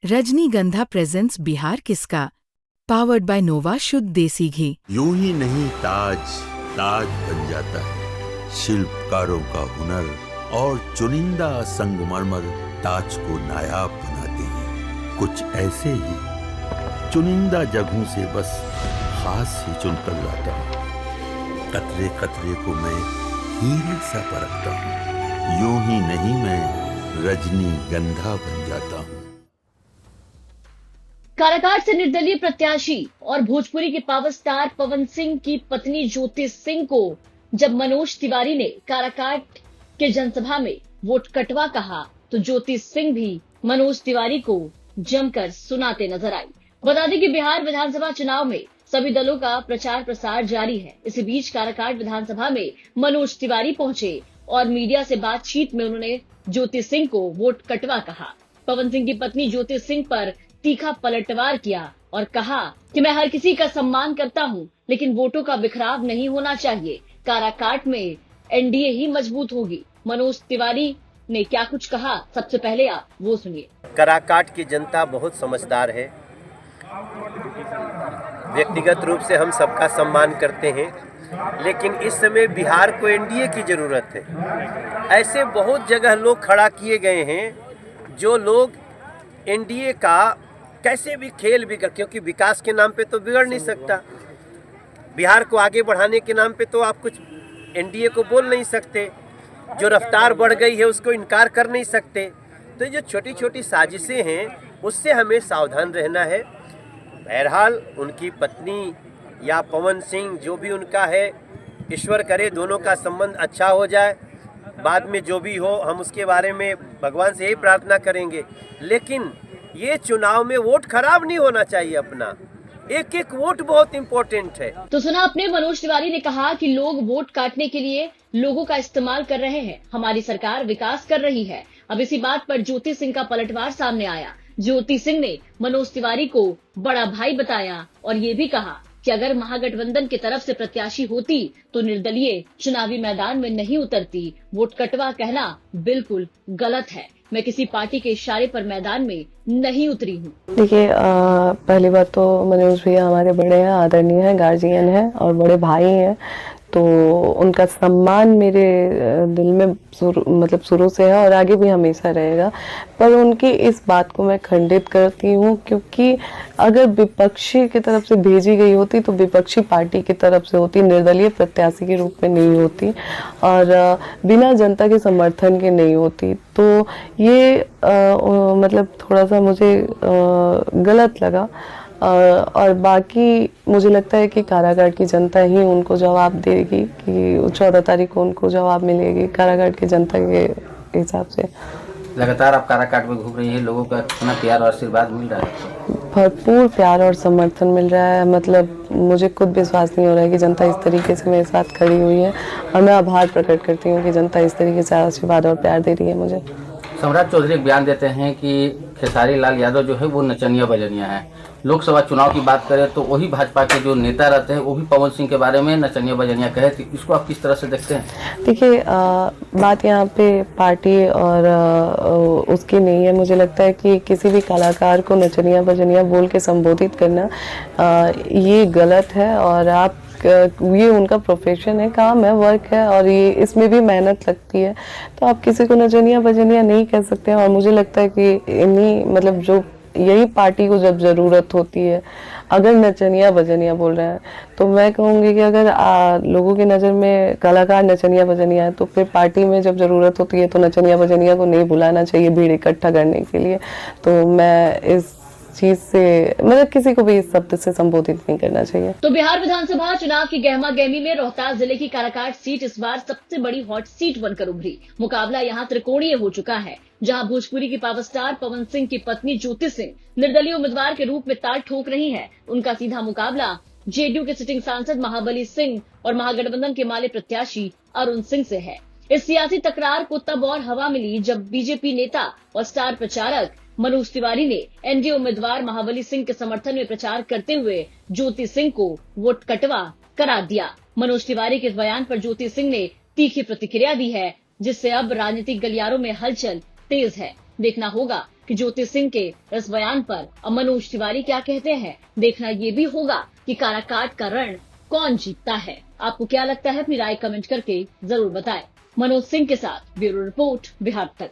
रजनीगंधा प्रेजेंट्स बिहार किसका, powered by नोवा शुद्ध देसी घी। यूं ही नहीं ताज ताज बन जाता है, शिल्पकारों का हुनर और चुनिंदा संगमरमर ताज को नायाब बनाते हैं। कुछ ऐसे ही चुनिंदा जगहों से बस खास ही चुनकर लाता हूँ। कतरे कतरे को मैं हीरे सा परखता हूँ। यूं ही नहीं मैं रजनीगंधा बन जाता हूँ। काराकाट से निर्दलीय प्रत्याशी और भोजपुरी के पावर स्टार पवन सिंह की पत्नी ज्योति सिंह को जब मनोज तिवारी ने काराकाट के जनसभा में वोट कटवा कहा तो ज्योति सिंह भी मनोज तिवारी को जमकर सुनाते नजर आई। बता दें कि बिहार विधानसभा चुनाव में सभी दलों का प्रचार प्रसार जारी है। इसी बीच काराकाट विधानसभा में मनोज तिवारी पहुंचे और मीडिया से बातचीत में उन्होंने ज्योति सिंह को वोट कटवा कहा। पवन सिंह की पत्नी ज्योति सिंह पर तीखा पलटवार किया और कहा कि मैं हर किसी का सम्मान करता हूं, लेकिन वोटों का बिखराव नहीं होना चाहिए। काराकाट में एनडीए ही मजबूत होगी। मनोज तिवारी ने क्या कुछ कहा, सबसे पहले आप वो सुनिए। काराकाट की जनता बहुत समझदार है। व्यक्तिगत रूप से हम सबका सम्मान करते हैं, लेकिन इस समय बिहार को एनडीए की जरूरत है। ऐसे बहुत जगह लोग खड़ा किए गए हैं जो लोग एनडीए का कैसे भी खेल भी कर, क्योंकि विकास के नाम पे तो बिगड़ नहीं सकता। बिहार को आगे बढ़ाने के नाम पे तो आप कुछ एनडीए को बोल नहीं सकते। जो रफ्तार बढ़ गई है उसको इनकार कर नहीं सकते। तो जो छोटी छोटी साजिशें हैं उससे हमें सावधान रहना है। बहरहाल उनकी पत्नी या पवन सिंह जो भी उनका है, ईश्वर करे दोनों का संबंध अच्छा हो जाए। बाद में जो भी हो हम उसके बारे में भगवान से यही प्रार्थना करेंगे, लेकिन ये चुनाव में वोट खराब नहीं होना चाहिए। अपना एक एक वोट बहुत इम्पोर्टेंट है। तो सुना आपने, मनोज तिवारी ने कहा कि लोग वोट काटने के लिए लोगों का इस्तेमाल कर रहे हैं, हमारी सरकार विकास कर रही है। अब इसी बात पर ज्योति सिंह का पलटवार सामने आया। ज्योति सिंह ने मनोज तिवारी को बड़ा भाई बताया और ये भी कहा कि अगर महागठबंधन की तरफ से प्रत्याशी होती तो निर्दलीय चुनावी मैदान में नहीं उतरती। वोट कटवा कहना बिल्कुल गलत है। मैं किसी पार्टी के इशारे पर मैदान में नहीं उतरी हूँ। देखिए, पहली बात तो मनोज भैया हमारे बड़े हैं, आदरणीय हैं, गार्जियन हैं और बड़े भाई हैं, तो उनका सम्मान मेरे दिल में शुरू से है और आगे भी हमेशा रहेगा। पर उनकी इस बात को मैं खंडित करती हूँ, क्योंकि अगर विपक्षी की तरफ से भेजी गई होती तो विपक्षी पार्टी की तरफ से होती, निर्दलीय प्रत्याशी के रूप में नहीं होती और बिना जनता के समर्थन के नहीं होती। तो ये मतलब थोड़ा सा मुझे गलत लगा। और बाकी मुझे लगता है कि कारागार की जनता ही उनको जवाब देगी कि 14 तारीख को उनको जवाब मिलेगी कारागार की जनता के हिसाब से। लगातार आप काराकाट में घूम रही हैं, लोगों का कितना प्यार और आशीर्वाद मिल रहा है? भरपूर प्यार और समर्थन मिल रहा है। मतलब मुझे खुद विश्वास नहीं हो रहा है कि जनता इस तरीके से मेरे साथ खड़ी हुई है और मैं आभार प्रकट करती हूँ कि जनता इस तरीके से आशीर्वाद और प्यार दे रही है मुझे। सम्राट चौधरी एक बयान देते हैं कि खेसारी लाल यादव जो है वो नचनिया बजनिया है। लोकसभा चुनाव की बात करें तो वही भाजपा के जो नेता रहते हैं वो भी पवन सिंह के बारे में नचनिया बजनिया कहे, तो इसको आप किस तरह से देखते हैं? देखिए, बात यहाँ पे पार्टी और उसकी नहीं है। मुझे लगता है कि किसी भी कलाकार को नचनिया बजनिया बोल के संबोधित करना ये गलत है और आप ये उनका प्रोफेशन है, काम है, वर्क है और ये इसमें भी मेहनत लगती है, तो आप किसी को नचनिया बजनिया नहीं कह सकते हैं। और मुझे लगता है कि इन्हीं मतलब जो यही पार्टी को जब जरूरत होती है, अगर नचनिया बजनिया बोल रहे हैं तो मैं कहूँगी कि अगर लोगों की नज़र में कलाकार नचनिया बजनिया है तो फिर पार्टी में जब जरूरत होती है तो नचनिया बजनिया को नहीं बुलाना चाहिए भीड़ इकट्ठा करने के लिए। तो मैं इस चीज से मतलब किसी को भी इस शब्द से संबोधित नहीं करना चाहिए। तो बिहार विधानसभा चुनाव की गहमा गहमी में रोहतास जिले की काराकाट सीट इस बार सबसे बड़ी हॉट सीट बनकर उभरी। मुकाबला यहां त्रिकोणीय हो चुका है, जहां भोजपुरी की पावर स्टार पवन सिंह की पत्नी ज्योति सिंह निर्दलीय उम्मीदवार के रूप में ताल ठोक रही है। उनका सीधा मुकाबला जेडीयू के सिटिंग सांसद महाबली सिंह और महागठबंधन के माले प्रत्याशी अरुण सिंह से है। इस सियासी तकरार को तब और हवा मिली जब बीजेपी नेता और स्टार प्रचारक मनोज तिवारी ने एनडीए उम्मीदवार महाबली सिंह के समर्थन में प्रचार करते हुए ज्योति सिंह को वोट कटवा करार दिया। मनोज तिवारी के इस बयान पर ज्योति सिंह ने तीखी प्रतिक्रिया दी है, जिससे अब राजनीतिक गलियारों में हलचल तेज है। देखना होगा कि ज्योति सिंह के इस बयान पर अब मनोज तिवारी क्या कहते हैं। देखना ये भी होगा कि काराकाट का रण कौन जीतता है। आपको क्या लगता है, अपनी राय कमेंट करके जरूर बताएं। मनोज सिंह के साथ ब्यूरो रिपोर्ट, बिहार तक।